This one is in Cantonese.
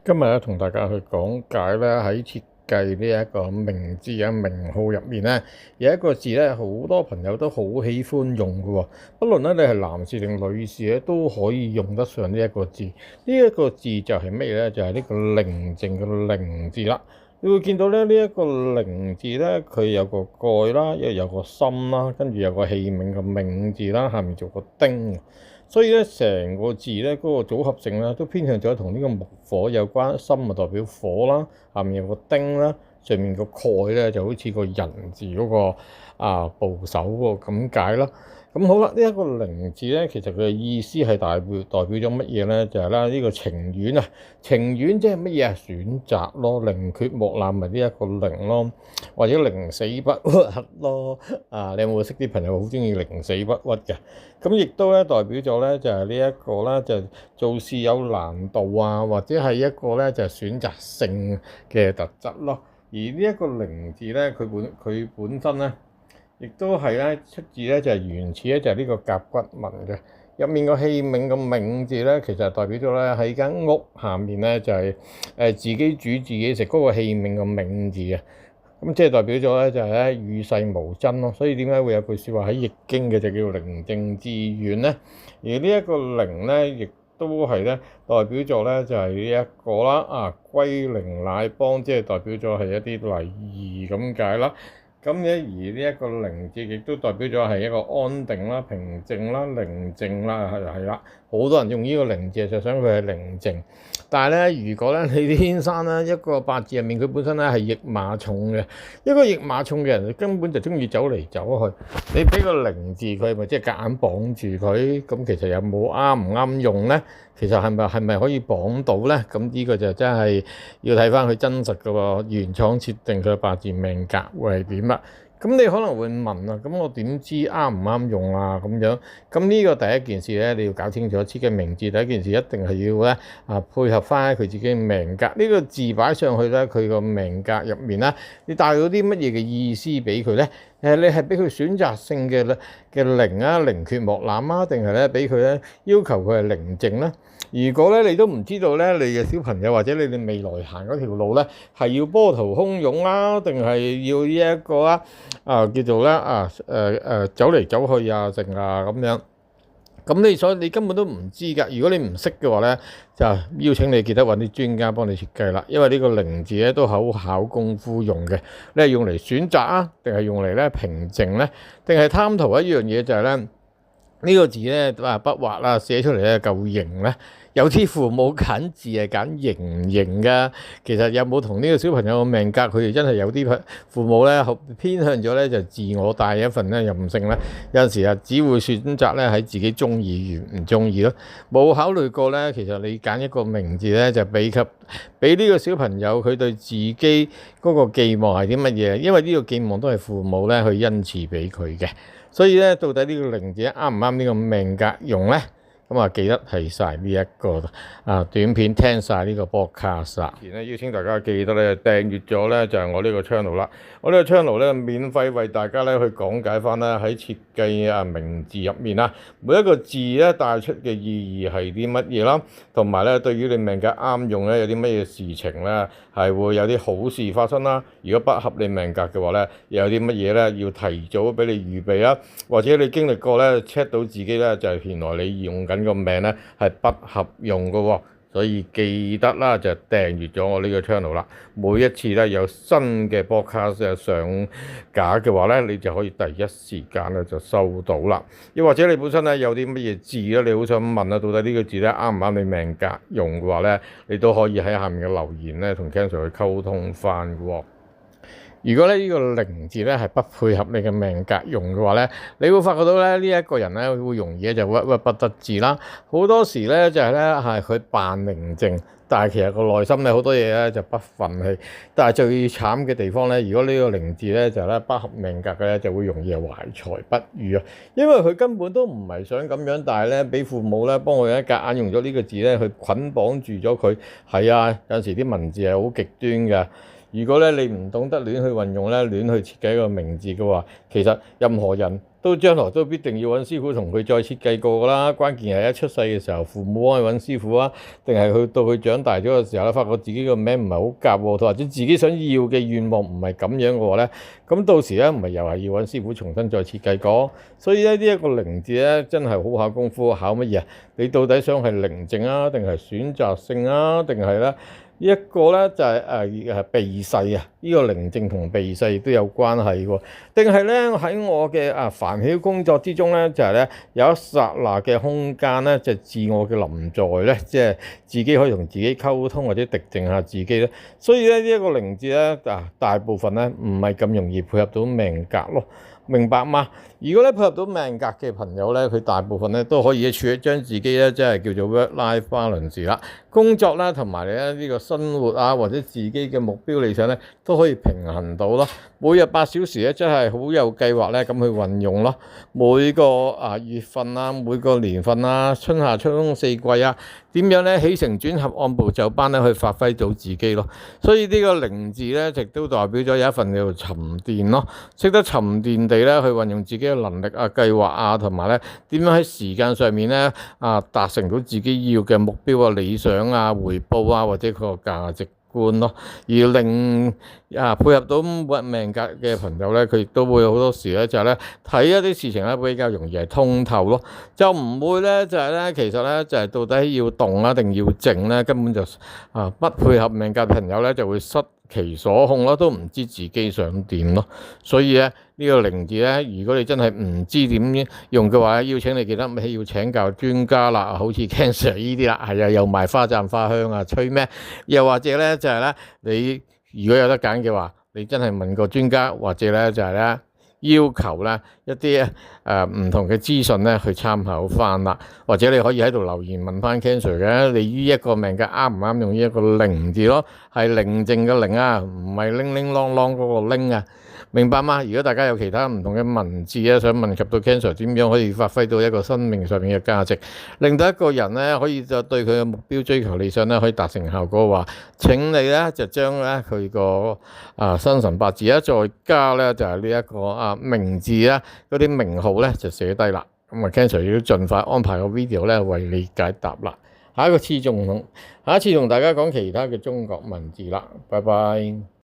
今日咧同大家去講解咧喺設計呢一個名字嘅名號入面咧，有一個字咧好多朋友都好喜歡用嘅喎，不論咧你係男士定女士咧都可以用得上呢一個字。呢一個字就係咩咧？就係呢個寧靜嘅寧字啦。你會見到咧呢一個寧字咧，佢有個蓋啦，又有個心啦，跟住有個器皿嘅皿字啦，下面做個丁。所以咧，成個字咧嗰個組合性咧，都偏向咗同呢個木火有關。心啊代表火啦，下面有個丁啦，上面個蓋咧就好似個人字嗰個部首嗰個咁解啦。咁好啦，呢一個寧字咧，其實佢嘅意思係代表咗乜嘢咧？就係啦，呢個情願啊，情願即係乜嘢啊？選擇咯，寧缺莫濫咪呢一個寧咯，或者寧死不屈咯。你有冇識啲朋友好中意寧死不屈嘅？咁亦都咧代表咗咧，就係呢一個啦，就做事有難度啊，或者係一個咧就係選擇性嘅特質咯。而呢一個寧字咧，佢本身咧，亦都係咧出自咧就係原始咧就係呢個甲骨文嘅。入面個器皿個皿字咧，其實代表咗咧喺間屋下面咧就係自己煮自己食嗰個器皿個皿字嘅。咁即係代表咗咧就係咧與世無爭咯。所以點解會有句説話喺易經嘅就叫寧靜致遠咧？而呢一個寧咧，亦都係咧代表咗咧就係呢一個啦歸寧乃邦，即係代表咗係一啲禮儀咁解啦。咁咧，而呢一個寧字亦都代表咗係一個安定啦、平靜啦、寧靜啦，係啦。好多人用呢個寧字就想佢係寧靜，但係咧，如果咧你天生咧一個八字入面佢本身咧係驛馬重嘅，一個驛馬重嘅人根本就中意走嚟走去。你俾個寧字佢，咪即係夾硬綁住佢？咁其實有冇啱唔啱用咧？其實係咪可以綁到咧？咁呢個就真係要睇翻佢真實嘅喎，原廠設定佢嘅八字命格會係點啦。咁你可能會問啊，咁我點知啱唔啱用啊？咁樣，咁呢個第一件事咧，你要搞清楚設計名字。第一件事一定係要咧配合翻佢自己嘅命格。呢個字擺上去咧，佢個命格入面咧，你帶到啲乜嘢嘅意思俾佢咧？你係俾佢選擇性嘅寧啊，寧缺莫濫啊，定係咧俾佢咧要求佢係寧靜咧？如果咧你都唔知道咧，你嘅小朋友或者你哋未來行嗰條路咧，係要波濤洶湧啦，定係要呢一個叫做咧走嚟走去啊，剩啊咁樣。咁所以你根本都唔知㗎。如果你唔識嘅話咧，就邀請你記得揾啲專家幫你設計啦。因為呢個寧字咧都好考功夫用嘅。你係用嚟選擇啊，定係用嚟咧平靜咧，定係貪圖一樣嘢就係咧呢個字咧筆畫啦寫出嚟咧夠型咧。有啲父母揀字係揀型唔型㗎，其實有冇同呢個小朋友嘅命格？佢哋真係有啲父母咧偏向咗咧就自我帶一份咧任性咧，有陣時只會選擇咧喺自己中意與唔中意咯，冇考慮過咧。其實你揀一個名字咧就俾呢個小朋友佢對自己嗰個寄望係啲乜嘢？因為呢個寄望都係父母咧去恩賜俾佢嘅，所以咧到底呢個寧字啱唔啱呢個命格用咧？咁記得睇晒呢一個短片，聽晒呢個 podcast 啦。而咧邀請大家記得咧訂閱咗咧就係我呢個 channel 啦。我呢個 channel 咧免費為大家咧去講解翻咧喺設計名字入面每一個字咧帶出嘅意義係啲乜嘢啦，同埋咧對於你命格啱用咧有啲乜嘢事情咧係會有啲好事發生啦。如果不合你命格嘅話咧，又有啲乜嘢咧要提早俾你預備啦，或者你經歷過咧 check 到自己咧就係原來你用緊個命咧係不合用嘅喎，所以記得啦就訂閱咗我呢個 channel 啦。每一次咧有新嘅 podcast 上架嘅話咧，你就可以第一時間咧就收到啦。又或者你本身咧有啲乜嘢字咧，你好想問到底呢個字咧啱唔啱你命格用嘅話咧，你都可以喺下面嘅留言咧同 Ken Sir 去溝通翻嘅喎。如果呢個寧字咧係不配合你嘅命格用嘅話咧，你會發覺到咧呢一個人咧會容易就鬱鬱不得志啦。好多時咧就係咧係佢扮寧靜，但係其實個內心咧好多嘢咧就不憤氣。但係最慘嘅地方咧，如果呢個寧字咧就咧不合命格嘅咧，就會容易懷才不遇啊。因為佢根本都唔係想咁樣，但係咧俾父母咧幫佢夾硬用咗呢個字咧去捆綁住咗佢。係啊，有時啲文字係好極端㗎。如果咧你唔懂得亂去運用咧，亂去設計一個名字嘅話，其實任何人都將來都必定要揾師傅同佢再設計過㗎啦。關鍵係一出世嘅時候，父母幫佢揾師傅啊，定係去到佢長大咗嘅時候咧，發覺自己個名唔係好夾喎，或者自己想要嘅願望唔係咁樣嘅話咧，咁到時咧唔係又係要揾師傅重新再設計過。所以咧呢一個靈字咧真係好考功夫，考乜嘢啊？你到底想係寧靜啊，定係選擇性啊，定係咧？呢一個咧就係避世啊！呢個寧靜同避世都有關係喎。定係咧喺我嘅煩囂工作之中咧，就係咧有一剎那嘅空間咧，就係自我嘅臨在咧，即係自己可以同自己溝通或者滴靜下自己咧。所以咧呢一個靈字咧大部分咧唔係咁容易配合到命格咯。明白嗎？如果咧配合到命格嘅朋友咧，佢大部分咧都可以將自己咧即係叫做 work-life balance 啦，工作啦同埋咧呢個生活啊或者自己嘅目標理想咧都可以平衡到咯。每日8小時咧真係好有計劃咧咁去運用咯。每個月份啊，每個年份啊，春夏秋冬四季啊，點樣咧起承轉合按部就班咧去發揮到自己咯。所以呢個靈字咧，亦都代表咗有一份叫做沉澱咯，識得沉澱地咧去運用自己嘅能力啊、計劃啊，同埋咧點樣喺時間上面咧達成到自己要嘅目標啊、理想啊、回報啊或者佢個價值觀咯，而令配合到命格嘅朋友咧，佢亦都會好多時咧就係咧睇一啲事情咧比較容易係通透咯，就唔會咧就係咧其實咧就係到底要動啊定要靜咧，根本就不配合命格嘅朋友咧就會失其所控咯，都唔知自己想點咯。所以咧呢個靈字咧，如果你真係唔知點用嘅話，邀請你記得要請教專家啦，好似 Ken Sir 呢啲啦，係啊，又賣花讚花香啊，吹咩？又或者咧就係咧，你如果有得揀嘅話，你真係問個專家，或者咧就係咧要求咧一啲唔同嘅資訊咧去參考翻啦，或者你可以喺度留言問翻 Ken Sir 嘅，你呢一個命格啱唔啱用呢一個靈字咯？係寧靜嘅寧啊，唔係鈴鈴啷啷嗰個鈴啊，明白嗎？如果大家有其他唔同嘅文字啊，想問及到 Ken Sir 點樣可以發揮到一個生命上面嘅價值，令到一個人咧可以就對佢嘅目標追求理想咧可以達成效果嘅話，請你咧就將咧佢個生辰八字啊，再加咧就係呢一個名字啊嗰啲名號咧就寫低啦。咁Ken Sir要盡快安排個 video 咧為你解答啦。下一次同大家講其他嘅中國文字啦，拜拜。